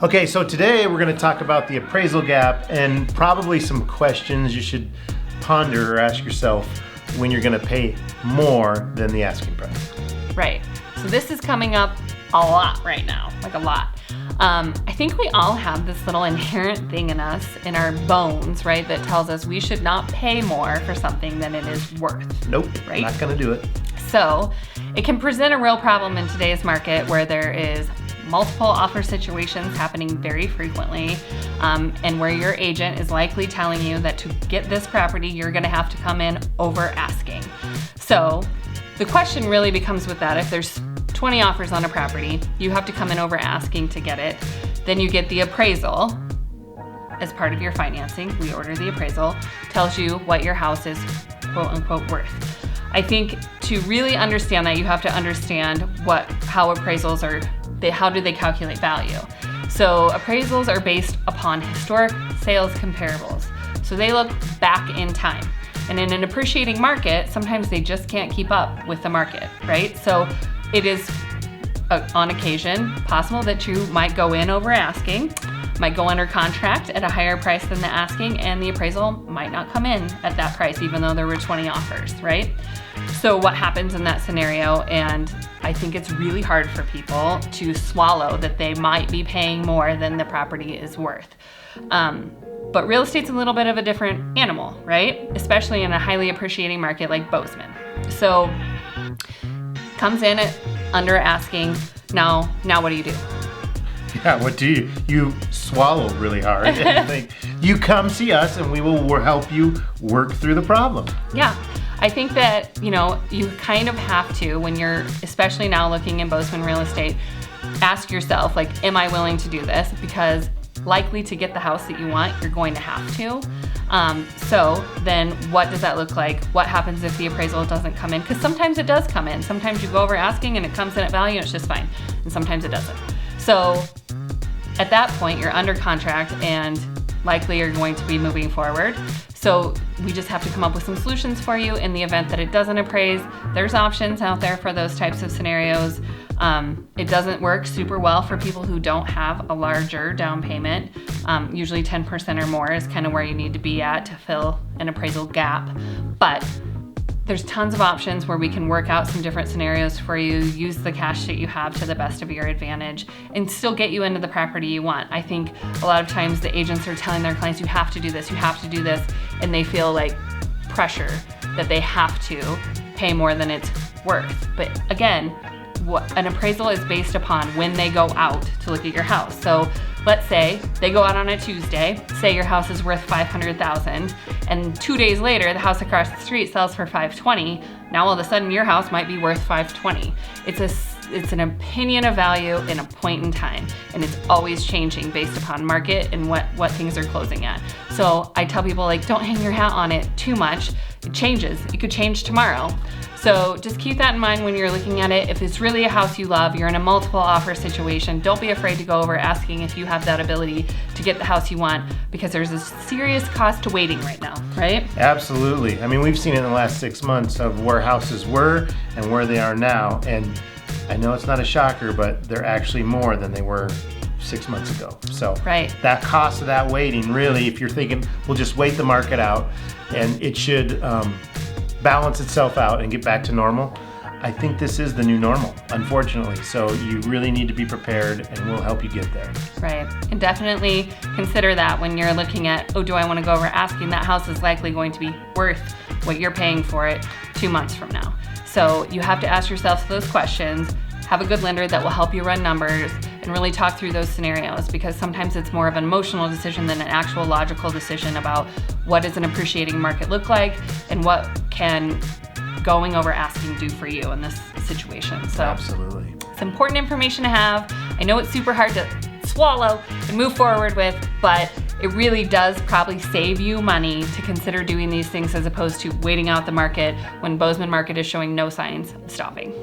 Okay, so today we're going to talk about the appraisal gap and probably some questions you should ponder or ask yourself when you're going to pay more than the asking price. Right. So this is coming up a lot right now, like a lot. I think we all have this little inherent thing in us, in our bones, right, that tells us we should not pay more for something than it is worth. Nope, right? Not going to do it. So it can present a real problem in today's market where there is multiple offer situations happening very frequently, and where your agent is likely telling you that to get this property, you're going to have to come in over asking. So the question really becomes with that, if there's 20 offers on a property, you have to come in over asking to get it. Then you get the appraisal as part of your financing. We order the appraisal, tells you what your house is quote unquote worth. I think to really understand that, you have to understand how appraisals are, how do they calculate value. So appraisals are based upon historic sales comparables. So they look back in time. And in an appreciating market, sometimes they just can't keep up with the market, right? So it is, on occasion, possible that you might go in over asking, might go under contract at a higher price than the asking, and the appraisal might not come in at that price, even though there were 20 offers, right? So what happens in that scenario? And I think it's really hard for people to swallow that they might be paying more than the property is worth. But real estate's a little bit of a different animal, right? Especially in a highly appreciating market like Bozeman. So comes in at under asking. Now what do you do? Yeah, what do you? You swallow really hard and think, you come see us and we will help you work through the problem. Yeah. I think that, you kind of have to, when you're, especially now looking in Bozeman real estate, ask yourself, like, am I willing to do this? Because likely to get the house that you want, you're going to have to. So then what does that look like? What happens if the appraisal doesn't come in? Because sometimes it does come in. Sometimes you go over asking and it comes in at value and it's just fine. And sometimes it doesn't. So at that point, you're under contract and likely you're going to be moving forward. So we just have to come up with some solutions for you in the event that it doesn't appraise. There's options out there for those types of scenarios. It doesn't work super well for people who don't have a larger down payment. Usually 10% or more is kind of where you need to be at to fill an appraisal gap. But there's tons of options where we can work out some different scenarios for you, use the cash that you have to the best of your advantage, and still get you into the property you want. I think a lot of times the agents are telling their clients, you have to do this, you have to do this, and they feel like pressure that they have to pay more than it's worth. But again, an appraisal is based upon when they go out to look at your house. So let's say they go out on a Tuesday, say your house is worth $500,000, and 2 days later, the house across the street sells for $520,000. Now all of a sudden your house might be worth $520,000. It's an opinion of value in a point in time, and it's always changing based upon market and what things are closing at. So I tell people, like, don't hang your hat on it too much. It changes. It could change tomorrow. So just keep that in mind when you're looking at it. If it's really a house you love, you're in a multiple offer situation, don't be afraid to go over asking if you have that ability to get the house you want, because there's a serious cost to waiting right now, right? Absolutely. I mean, we've seen it in the last 6 months of where houses were and where they are now. And I know it's not a shocker, but they're actually more than they were 6 months ago. So right. That cost of that waiting, really, if you're thinking, we'll just wait the market out and it should balance itself out and get back to normal, I think this is the new normal, unfortunately. So you really need to be prepared, and we'll help you get there. Right. And definitely consider that when you're looking at, do I want to go over asking? That house is likely going to be worth what you're paying for it 2 months from now. So you have to ask yourself those questions, have a good lender that will help you run numbers and really talk through those scenarios, because sometimes it's more of an emotional decision than an actual logical decision about what does an appreciating market look like and what can going over asking do for you in this situation. So absolutely, it's important information to have. I know it's super hard to swallow and move forward with, but it really does probably save you money to consider doing these things as opposed to waiting out the market when Bozeman market is showing no signs of stopping.